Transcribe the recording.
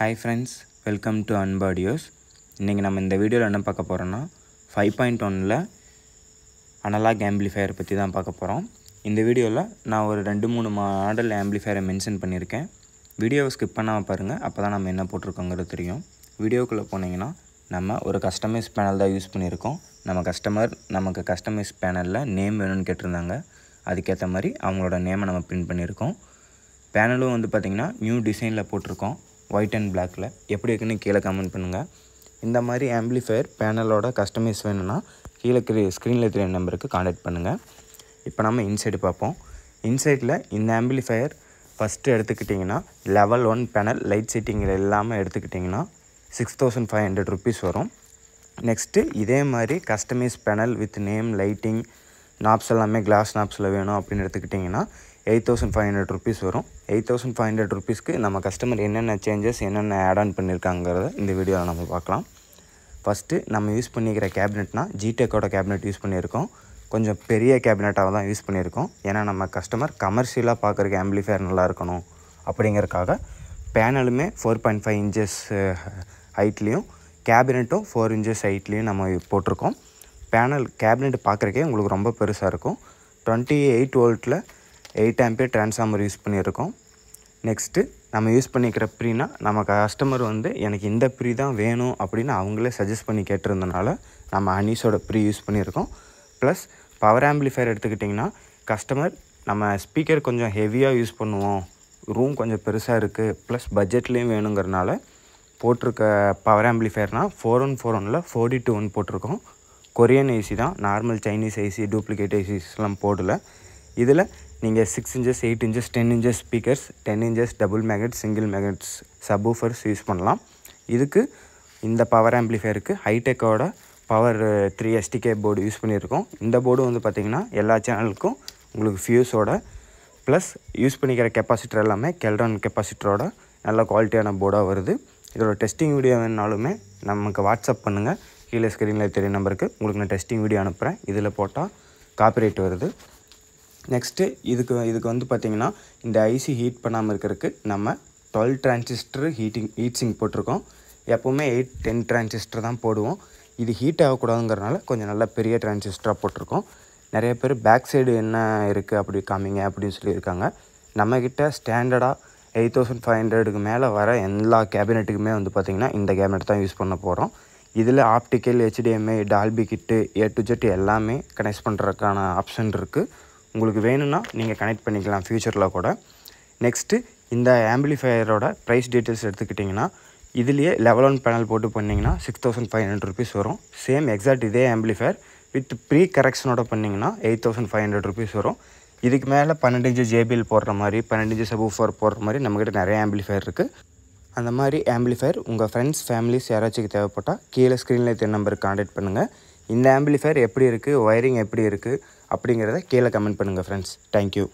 Hi friends, welcome to Unbodios. இன்னைக்கு நம்ம இந்த வீடியோவில் என்ன பார்க்க போகிறோன்னா 5.1ல் அனலாக் ஆம்பிளிஃபையர் பற்றி தான் பார்க்க போகிறோம். இந்த வீடியோவில் நான் ஒரு 2-3 மாடல் ஆம்பிளிஃபையரை மென்ஷன் பண்ணியிருக்கேன். வீடியோவை ஸ்கிப் பண்ணாமல் பாருங்கள், அப்போ தான் நம்ம என்ன போட்டிருக்கோங்கிறது தெரியும். வீடியோக்குள்ளே போனீங்கன்னா நம்ம ஒரு கஸ்டமைஸ் பேனல் தான் யூஸ் பண்ணியிருக்கோம். நமக்கு கஸ்டமைஸ் பேனலில் நேம் வேணும்னு கேட்டிருந்தாங்க. அதுக்கேற்ற மாதிரி அவங்களோட நேமை நம்ம பிரிண்ட் பண்ணியிருக்கோம். பேனலும் வந்து பார்த்திங்கன்னா நியூ டிசைனில் போட்டிருக்கோம், ஒயிட் அண்ட் பிளாக்கில். எப்படி இருக்குன்னு கீழே கமெண்ட் பண்ணுங்கள். இந்த மாதிரி ஆம்பிளிஃபையர் பேனலோட கஸ்டமைஸ் வேணும்னா கீழே ஸ்க்ரீனில் தெரிய நம்பருக்கு காண்டாக்ட் பண்ணுங்கள். இப்போ நம்ம இன்சைடு பார்ப்போம். இன்சைடில் இந்த ஆம்பிளிஃபையர் ஃபஸ்ட்டு எடுத்துக்கிட்டிங்கன்னா லெவல் 1 பேனல் லைட் செட்டிங்கில் இல்லாமல் எடுத்துக்கிட்டிங்கன்னா 6500 rupees வரும். நெக்ஸ்ட்டு இதே மாதிரி customize panel with name lighting knobs எல்லாமே கிளாஸ் நாப்ஸில் வேணும் அப்படின்னு எடுத்துக்கிட்டிங்கன்னா 8500 rupees வரும். 8500 rupeesக்கு நம்ம கஸ்டமர் என்னென்ன சேஞ்சஸ் என்னென்ன ஆட் ஆன் பண்ணியிருக்காங்கிறத இந்த வீடியோவில் நம்ம பார்க்கலாம். ஃபஸ்ட்டு நம்ம யூஸ் பண்ணிக்கிற கேபினெட்னா ஜிடெக்கோட கேபினெட் யூஸ் பண்ணியிருக்கோம். கொஞ்சம் பெரிய கேபினெட்டாக தான் யூஸ் பண்ணியிருக்கோம். ஏன்னா நம்ம கஸ்டமர் கமர்ஷியலாக பார்க்குறக்கு ஆம்பிளிஃபையர் நல்லா இருக்கணும் அப்படிங்கிறதுக்காக பேனலுமே 4.5 inches ஹைட்லேயும் கேபினெட்டும் 4 inches ஹைட்லேயும் நம்ம போட்டிருக்கோம். கேபினெட் பார்க்குறக்கே உங்களுக்கு ரொம்ப பெருசாக இருக்கும். 28 voltல 8 ampere டிரான்ஸ்ஃபார்மர் யூஸ் பண்ணியிருக்கோம். நெக்ஸ்ட்டு நம்ம யூஸ் பண்ணிக்கிற ப்ரீனா நம்ம கஸ்டமர் வந்து எனக்கு இந்த ப்ரீ தான் வேணும் அப்படின்னு அவங்களே சஜஸ்ட் பண்ணி கேட்டிருந்தனால நம்ம அனீஸோட ப்ரீ யூஸ் பண்ணியிருக்கோம். ப்ளஸ் பவர் ஆம்பிளிஃபையர் எடுத்துக்கிட்டிங்கன்னா கஸ்டமர் நம்ம ஸ்பீக்கர் கொஞ்சம் ஹெவியாக யூஸ் பண்ணுவோம், ரூம் கொஞ்சம் பெருசாக இருக்குது, ப்ளஸ் பட்ஜெட்லேயும் வேணுங்கிறனால போட்டிருக்க பவர் ஆம்பிளிஃபையர்னால் 414ல் 4D-1 போட்டிருக்கோம். கொரியன் ஏசி தான், நார்மல் சைனீஸ் ஏசி டூப்ளிகேட் ஏசிஸ்லாம் போடல. இதில் நீங்கள் 6 inches 8 inches 10 inches speakers, 10 inches double magnet single magnets subwoofers use பண்ணலாம். இதுக்கு இந்த பவர் ஆம்பிளிஃபையருக்கு ஹைடெக்கோட பவர் 3 STK போர்டு யூஸ் பண்ணியிருக்கோம். இந்த போர்டு வந்து பார்த்திங்கன்னா எல்லா சேனலுக்கும் உங்களுக்கு ஃபியூஸோட ப்ளஸ் யூஸ் பண்ணிக்கிற கெப்பாசிட்டர் எல்லாமே கெல்டான் கெப்பாசிட்டரோட நல்ல குவாலிட்டியான போர்டாக வருது. இதோட டெஸ்டிங் வீடியோ வேணுனாலுமே நமக்கு வாட்ஸ்அப் பண்ணுங்கள். கீழே ஸ்க்ரீனில் தெரிய நம்பருக்கு உங்களுக்கு நான் டெஸ்டிங் வீடியோ அனுப்புகிறேன். இதில் போட்டால் காப்பிரைட் வருது. நெக்ஸ்ட்டு இதுக்கு வந்து பார்த்திங்கன்னா இந்த ஐசி ஹீட் பண்ணாமல் இருக்கிறதுக்கு நம்ம 12 டிரான்சிஸ்டர் ஹீட் சிங்க் போட்டிருக்கோம். எப்போவுமே 8-10 டிரான்சிஸ்டர் தான் போடுவோம். இது ஹீட் ஆகக்கூடாதுங்கிறனால கொஞ்சம் நல்ல பெரிய டிரான்சிஸ்டராக போட்டிருக்கோம். நிறைய பேர் பேக் சைடு என்ன இருக்குது அப்படி காமிங்க அப்படின்னு சொல்லியிருக்காங்க. நம்மக்கிட்ட ஸ்டாண்டர்டாக 8500க்கு மேலே வர எல்லா கேபினெட்டுக்குமே வந்து பார்த்திங்கன்னா இந்த கேபினெட் தான் யூஸ் பண்ண போகிறோம். இதில் ஆப்டிக்கல் HDMI டால்பி கிட்டு A to Z எல்லாமே கனெக்ட் பண்ணுறதுக்கான ஆப்ஷன் இருக்குது. உங்களுக்கு வேணும்னா நீங்கள் கனெக்ட் பண்ணிக்கலாம் ஃப்யூச்சரில் கூட. நெக்ஸ்ட்டு இந்த ஆம்பிளிஃபையரோட ப்ரைஸ் டீட்டெயில்ஸ் எடுத்துக்கிட்டிங்கன்னா இதுலேயே லெவல் 1 பேனல் போட்டு பண்ணிங்கன்னா 6500 rupees வரும். சேம் எக்ஸாக்ட் இதே ஆம்பிளிஃபையர் வித் ப்ரீ கரெக்ஷனோட பண்ணிங்கன்னா 8500 rupees வரும். இதுக்கு மேலே 12 inches JBL போடுற மாதிரி 12 inches சப்வூஃபர் போடுற மாதிரி நம்மக்கிட்ட நிறைய ஆம்பிளிஃபையர் இருக்குது. அந்த மாதிரி ஆம்பிளிஃபையர் உங்கள் ஃப்ரெண்ட்ஸ் ஃபேமிலிஸ் யாராச்சும் தேவைப்பட்டால் கீழே ஸ்க்ரீனில் தெரிய நம்பருக்கு காண்டாக்ட் பண்ணுங்கள். இந்த ஆம்பிளிஃபையர் எப்படி இருக்குது, ஒயரிங் எப்படி இருக்குது அப்படிங்கிறத கீழே கமெண்ட் பண்ணுங்கள் ஃப்ரெண்ட்ஸ். தேங்க்யூ.